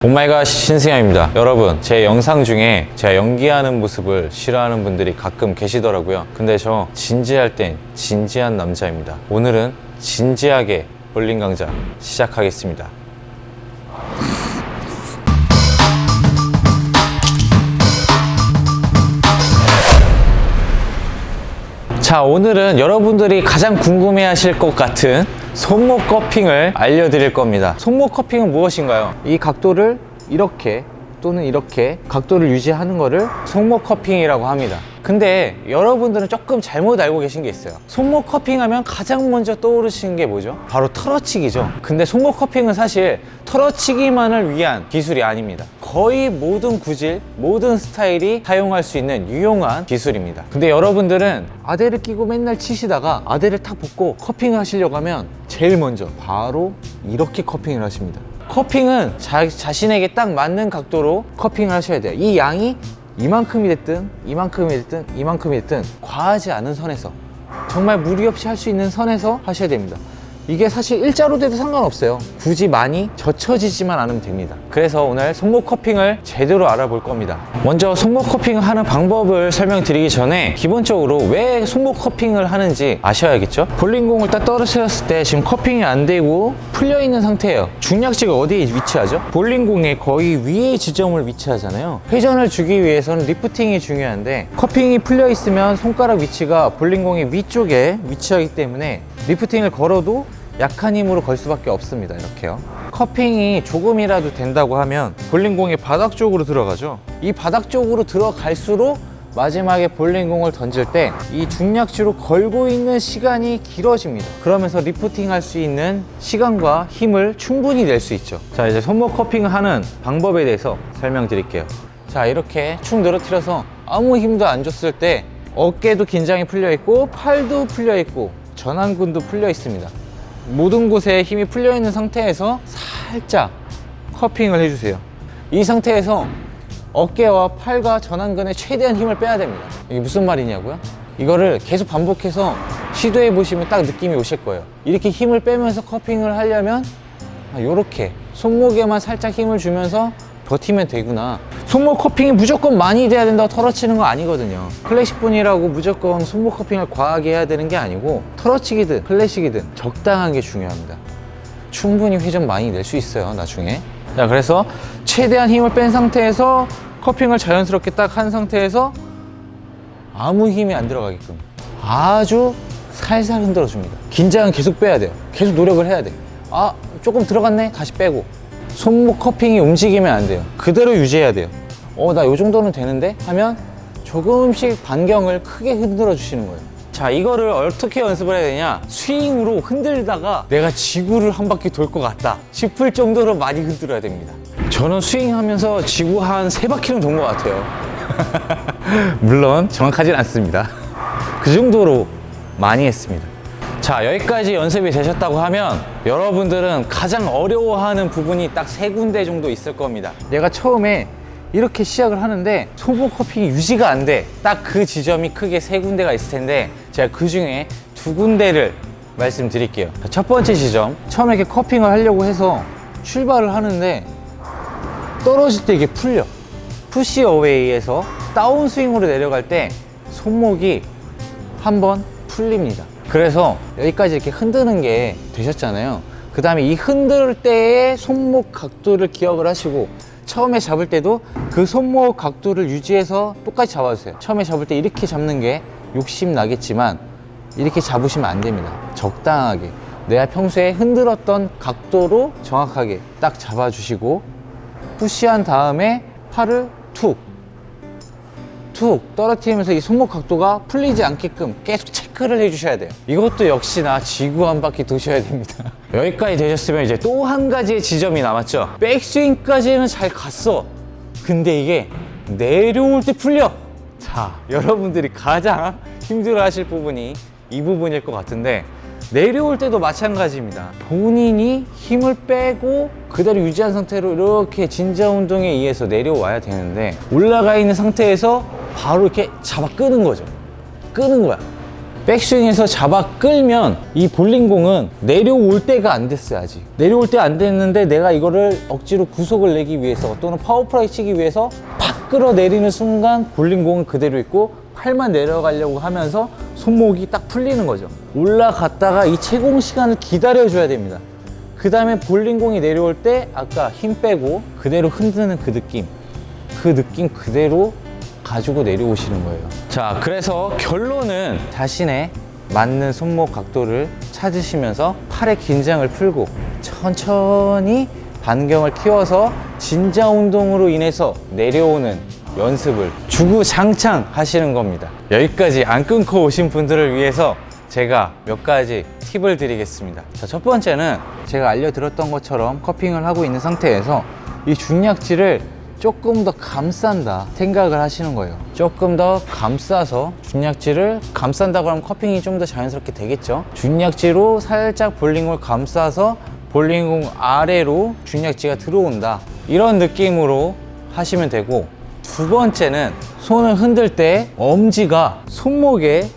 오마이갓 신승엽입니다. 여러분, 제 영상 중에 제가 연기하는 모습을 싫어하는 분들이 가끔 계시더라고요. 근데 저 진지할 땐 진지한 남자입니다. 오늘은 진지하게 볼링 강좌 시작하겠습니다. 자, 오늘은 여러분들이 가장 궁금해 하실 것 같은 손목 커핑을 알려드릴 겁니다. 손목 커핑은 무엇인가요? 이 각도를 이렇게 또는 이렇게 각도를 유지하는 거를 손목 커핑이라고 합니다. 근데 여러분들은 조금 잘못 알고 계신 게 있어요. 손목 커핑하면 가장 먼저 떠오르시는 게 뭐죠? 바로 털어치기죠. 근데 손목 커핑은 사실 털어치기만을 위한 기술이 아닙니다. 거의 모든 구질, 모든 스타일이 사용할 수 있는 유용한 기술입니다. 근데 여러분들은 아대를 끼고 맨날 치시다가 아대를 탁 벗고 커핑을 하시려고 하면 제일 먼저 바로 이렇게 커핑을 하십니다. 커핑은 자신에게 딱 맞는 각도로 커핑을 하셔야 돼요. 이 양이 이만큼이 됐든 이만큼이 됐든 이만큼이 됐든 과하지 않은 선에서, 정말 무리 없이 할 수 있는 선에서 하셔야 됩니다. 이게 사실 일자로 돼도 상관없어요. 굳이 많이 젖혀지지만 않으면 됩니다. 그래서 오늘 손목 커핑을 제대로 알아볼 겁니다. 먼저 손목 커핑을 하는 방법을 설명드리기 전에 기본적으로 왜 손목 커핑을 하는지 아셔야겠죠? 볼링공을 딱 떨어뜨렸을 때 지금 커핑이 안 되고 풀려 있는 상태예요. 중략지가 어디에 위치하죠? 볼링공의 거의 위에 지점을 위치하잖아요. 회전을 주기 위해서는 리프팅이 중요한데, 커핑이 풀려 있으면 손가락 위치가 볼링공의 위쪽에 위치하기 때문에 리프팅을 걸어도 약한 힘으로 걸 수밖에 없습니다. 이렇게요. 커핑이 조금이라도 된다고 하면 볼링공의 바닥 쪽으로 들어가죠. 이 바닥 쪽으로 들어갈수록 마지막에 볼링공을 던질 때 이 중략지로 걸고 있는 시간이 길어집니다. 그러면서 리프팅 할 수 있는 시간과 힘을 충분히 낼 수 있죠. 자, 이제 손목 커핑을 하는 방법에 대해서 설명드릴게요. 자, 이렇게 축 늘어뜨려서 아무 힘도 안 줬을 때 어깨도 긴장이 풀려 있고 팔도 풀려 있고 전완근도 풀려 있습니다. 모든 곳에 힘이 풀려 있는 상태에서 살짝 커핑을 해주세요. 이 상태에서 어깨와 팔과 전완근에 최대한 힘을 빼야 됩니다. 이게 무슨 말이냐고요? 이거를 계속 반복해서 시도해 보시면 딱 느낌이 오실 거예요. 이렇게 힘을 빼면서 커핑을 하려면 이렇게 손목에만 살짝 힘을 주면서 버티면 되구나. 손목 커핑이 무조건 많이 돼야 된다고 털어치는 거 아니거든요. 클래식 분이라고 무조건 손목 커핑을 과하게 해야 되는 게 아니고, 털어치기든 클래식이든 적당한 게 중요합니다. 충분히 회전 많이 낼 수 있어요, 나중에. 자, 그래서 최대한 힘을 뺀 상태에서 커핑을 자연스럽게 딱 한 상태에서 아무 힘이 안 들어가게끔 아주 살살 흔들어 줍니다. 긴장은 계속 빼야 돼요. 계속 노력을 해야 돼요. 아, 조금 들어갔네? 다시 빼고. 손목 커핑이 움직이면 안 돼요. 그대로 유지해야 돼요. 나 요 정도는 되는데? 하면 조금씩 반경을 크게 흔들어 주시는 거예요. 자, 이거를 어떻게 연습을 해야 되냐? 스윙으로 흔들다가 내가 지구를 한 바퀴 돌 것 같다 싶을 정도로 많이 흔들어야 됩니다. 저는 스윙하면서 지구 한 3바퀴는 돈 것 같아요. 물론 정확하진 않습니다. 그 정도로 많이 했습니다. 자, 여기까지 연습이 되셨다고 하면 여러분들은 가장 어려워하는 부분이 딱 3군데 정도 있을 겁니다. 내가 처음에 이렇게 시작을 하는데 손목 커핑이 유지가 안 돼. 딱 그 지점이 크게 3군데가 있을 텐데, 제가 그 중에 2군데를 말씀드릴게요. 첫 번째 지점, 처음에 이렇게 커핑을 하려고 해서 출발을 하는데 떨어질 때 이게 풀려. 푸시 어웨이에서 다운 스윙으로 내려갈 때 손목이 한번 풀립니다. 그래서 여기까지 이렇게 흔드는 게 되셨잖아요. 그 다음에 이 흔들 때의 손목 각도를 기억을 하시고, 처음에 잡을 때도 그 손목 각도를 유지해서 똑같이 잡아주세요. 처음에 잡을 때 이렇게 잡는 게 욕심 나겠지만 이렇게 잡으시면 안 됩니다. 적당하게 내가 평소에 흔들었던 각도로 정확하게 딱 잡아주시고, 푸시한 다음에 팔을 툭 떨어뜨리면서 이 손목 각도가 풀리지 않게끔 계속 체크를 해주셔야 돼요. 이것도 역시나 지구 한 바퀴 도셔야 됩니다. 여기까지 되셨으면 이제 또 한 가지의 지점이 남았죠. 백스윙까지는 잘 갔어. 근데 이게 내려올 때 풀려. 자, 여러분들이 가장 힘들어 하실 부분이 이 부분일 것 같은데, 내려올 때도 마찬가지입니다. 본인이 힘을 빼고 그대로 유지한 상태로 이렇게 진자 운동에 의해서 내려와야 되는데, 올라가 있는 상태에서 바로 이렇게 잡아 끄는 거죠. 끄는 거야. 백스윙에서 잡아 끌면 이 볼링공은 내려올 때가 안 됐어요. 아직 내려올 때 안 됐는데 내가 이거를 억지로 구속을 내기 위해서 또는 파워플라이 치기 위해서 팍 끌어내리는 순간 볼링공은 그대로 있고 팔만 내려가려고 하면서 손목이 딱 풀리는 거죠. 올라갔다가 이 채공 시간을 기다려줘야 됩니다. 그 다음에 볼링공이 내려올 때 아까 힘 빼고 그대로 흔드는 그 느낌 그대로 가지고 내려오시는 거예요. 자, 그래서 결론은 자신의 맞는 손목 각도를 찾으시면서 팔의 긴장을 풀고 천천히 반경을 키워서 진자 운동으로 인해서 내려오는 연습을 주구장창 하시는 겁니다. 여기까지 안 끊고 오신 분들을 위해서 제가 몇 가지 팁을 드리겠습니다. 자, 첫 번째는 제가 알려드렸던 것처럼 커핑을 하고 있는 상태에서 이 중약지를 조금 더 감싼다 생각을 하시는 거예요. 조금 더 감싸서 중약지를 감싼다고 하면 커핑이 좀 더 자연스럽게 되겠죠. 중약지로 살짝 볼링공을 감싸서 볼링공 아래로 중약지가 들어온다, 이런 느낌으로 하시면 되고, 두 번째는 손을 흔들 때 엄지가 손목에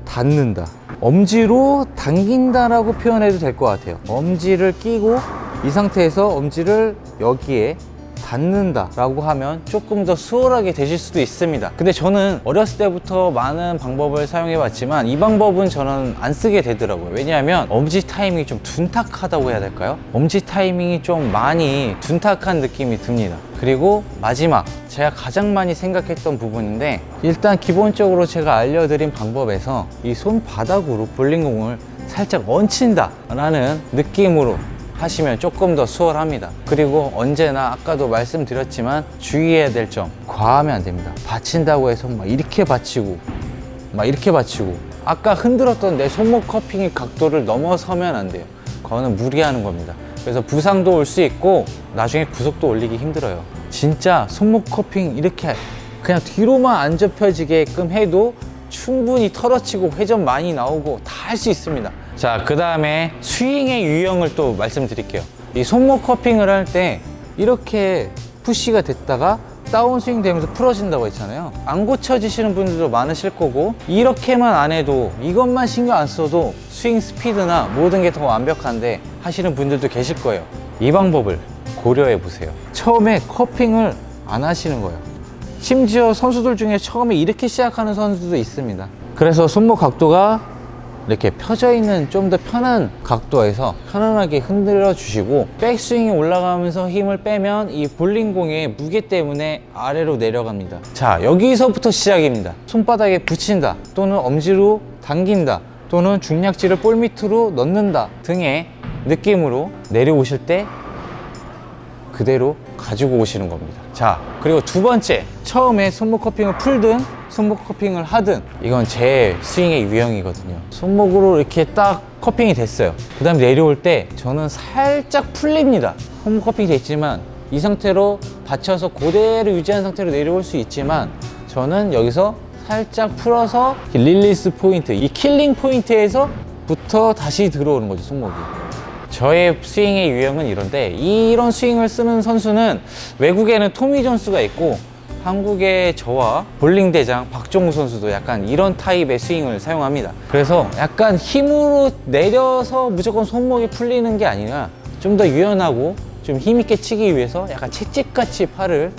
닿는다, 엄지로 당긴다라고 표현해도 될 것 같아요. 엄지를 끼고 이 상태에서 엄지를 여기에 닿는다 라고 하면 조금 더 수월하게 되실 수도 있습니다. 근데 저는 어렸을 때부터 많은 방법을 사용해 봤지만 이 방법은 저는 안 쓰게 되더라고요. 왜냐하면 엄지 타이밍이 좀 둔탁하다고 해야 될까요? 엄지 타이밍이 좀 많이 둔탁한 느낌이 듭니다. 그리고 마지막, 제가 가장 많이 생각했던 부분인데, 일단 기본적으로 제가 알려드린 방법에서 이 손바닥으로 볼링공을 살짝 얹힌다 라는 느낌으로 하시면 조금 더 수월합니다. 그리고 언제나 아까도 말씀드렸지만 주의해야 될 점, 과하면 안 됩니다. 받친다고 해서 막 이렇게 받치고 막 이렇게 받치고 아까 흔들었던 내 손목 커핑의 각도를 넘어서면 안 돼요. 그거는 무리하는 겁니다. 그래서 부상도 올 수 있고 나중에 구속도 올리기 힘들어요. 진짜 손목 커핑 이렇게 그냥 뒤로만 안 접혀지게끔 해도 충분히 털어치고 회전 많이 나오고 다 할 수 있습니다. 자, 그 다음에 스윙의 유형을 또 말씀드릴게요. 이 손목 커핑을 할 때 이렇게 푸시가 됐다가 다운스윙 되면서 풀어진다고 했잖아요. 안 고쳐지시는 분들도 많으실 거고, 이렇게만 안 해도, 이것만 신경 안 써도 스윙 스피드나 모든 게 더 완벽한데 하시는 분들도 계실 거예요. 이 방법을 고려해 보세요. 처음에 커핑을 안 하시는 거예요. 심지어 선수들 중에 처음에 이렇게 시작하는 선수도 있습니다. 그래서 손목 각도가 이렇게 펴져 있는 좀 더 편한 각도에서 편안하게 흔들어 주시고, 백스윙이 올라가면서 힘을 빼면 이 볼링공의 무게 때문에 아래로 내려갑니다. 자, 여기서부터 시작입니다. 손바닥에 붙인다, 또는 엄지로 당긴다, 또는 중약지를 볼 밑으로 넣는다 등의 느낌으로 내려오실 때 그대로 가지고 오시는 겁니다. 자, 그리고 두 번째, 처음에 손목 커핑을 풀든 손목 커핑을 하든, 이건 제 스윙의 유형이거든요. 손목으로 이렇게 딱 커핑이 됐어요. 그 다음에 내려올 때 저는 살짝 풀립니다. 손목 커핑이 됐지만 이 상태로 받쳐서 그대로 유지한 상태로 내려올 수 있지만, 저는 여기서 살짝 풀어서 릴리스 포인트, 이 킬링 포인트에서부터 다시 들어오는 거죠, 손목이. 저의 스윙의 유형은 이런데, 이런 스윙을 쓰는 선수는 외국에는 토미 존스가 있고 한국의 저와 볼링 대장 박종우 선수도 약간 이런 타입의 스윙을 사용합니다. 그래서 약간 힘으로 내려서 무조건 손목이 풀리는 게 아니라 좀 더 유연하고 좀 힘있게 치기 위해서 약간 채찍같이 팔을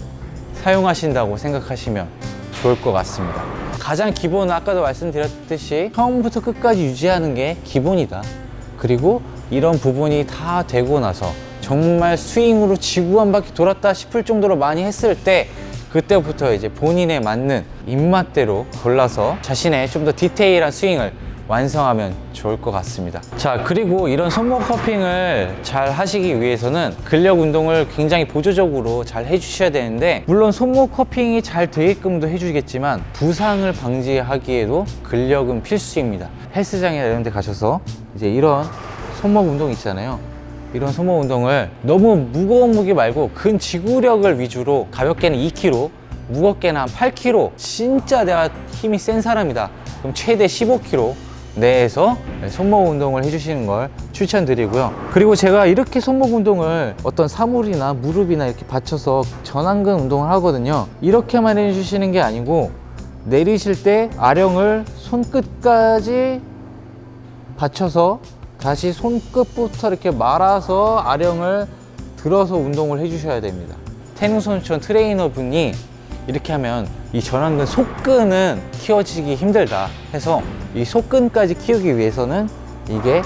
사용하신다고 생각하시면 좋을 것 같습니다. 가장 기본은 아까도 말씀드렸듯이 처음부터 끝까지 유지하는 게 기본이다. 그리고 이런 부분이 다 되고 나서 정말 스윙으로 지구 한 바퀴 돌았다 싶을 정도로 많이 했을 때, 그때부터 이제 본인에 맞는 입맛대로 골라서 자신의 좀 더 디테일한 스윙을 완성하면 좋을 것 같습니다. 자, 그리고 이런 손목 커핑을 잘 하시기 위해서는 근력 운동을 굉장히 보조적으로 잘 해주셔야 되는데, 물론 손목 커핑이 잘 되게끔도 해주겠지만 부상을 방지하기에도 근력은 필수입니다. 헬스장이나 이런 데 가셔서 이제 이런 손목 운동 있잖아요. 이런 손목 운동을 너무 무거운 무게 말고 근지구력을 위주로, 가볍게는 2kg, 무겁게는 한 8kg, 진짜 내가 힘이 센 사람이다 그럼 최대 15kg 내에서 손목 운동을 해주시는 걸 추천드리고요. 그리고 제가 이렇게 손목 운동을 어떤 사물이나 무릎이나 이렇게 받쳐서 전완근 운동을 하거든요. 이렇게만 해주시는 게 아니고 내리실 때 아령을 손끝까지 받쳐서 다시 손끝부터 이렇게 말아서 아령을 들어서 운동을 해주셔야 됩니다. 태능선수촌 트레이너 분이 이렇게 하면 이 전완근 속근은 키워지기 힘들다 해서 이 속근까지 키우기 위해서는 이게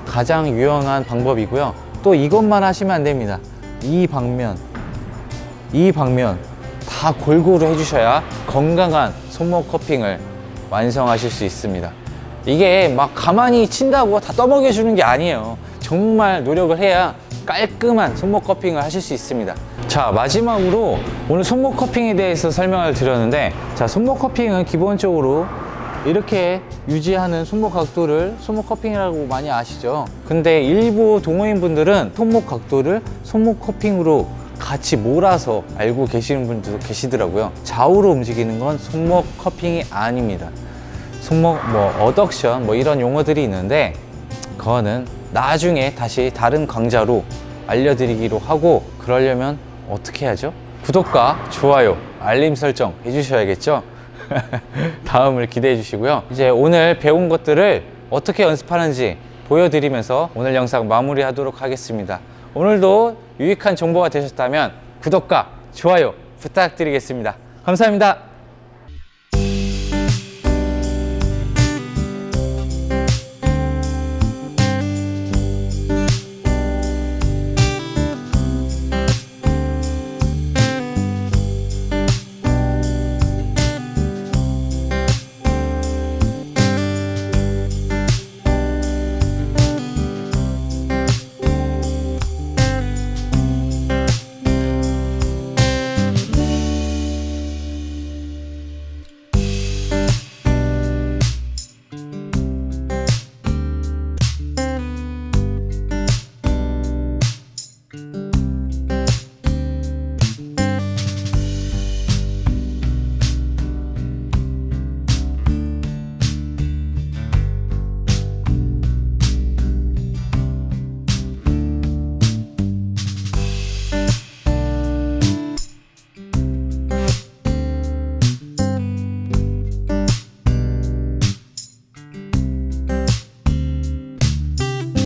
가장 유용한 방법이고요. 또 이것만 하시면 안 됩니다. 이 방면 다 골고루 해주셔야 건강한 손목 커핑을 완성하실 수 있습니다. 이게 막 가만히 친다고 다 떠먹여 주는 게 아니에요. 정말 노력을 해야 깔끔한 손목 커핑을 하실 수 있습니다. 자, 마지막으로 오늘 손목 커핑에 대해서 설명을 드렸는데, 자, 손목 커핑은 기본적으로 이렇게 유지하는 손목 각도를 손목 커핑이라고 많이 아시죠? 근데 일부 동호인 분들은 손목 각도를 손목 커핑으로 같이 몰아서 알고 계시는 분들도 계시더라고요. 좌우로 움직이는 건 손목 커핑이 아닙니다. 손목 어덕션 이런 용어들이 있는데, 그거는 나중에 다시 다른 강좌로 알려드리기로 하고, 그러려면 어떻게 해야죠? 구독과 좋아요, 알림 설정 해주셔야겠죠? 다음을 기대해 주시고요. 이제 오늘 배운 것들을 어떻게 연습하는지 보여드리면서 오늘 영상 마무리하도록 하겠습니다. 오늘도 유익한 정보가 되셨다면 구독과 좋아요 부탁드리겠습니다. 감사합니다.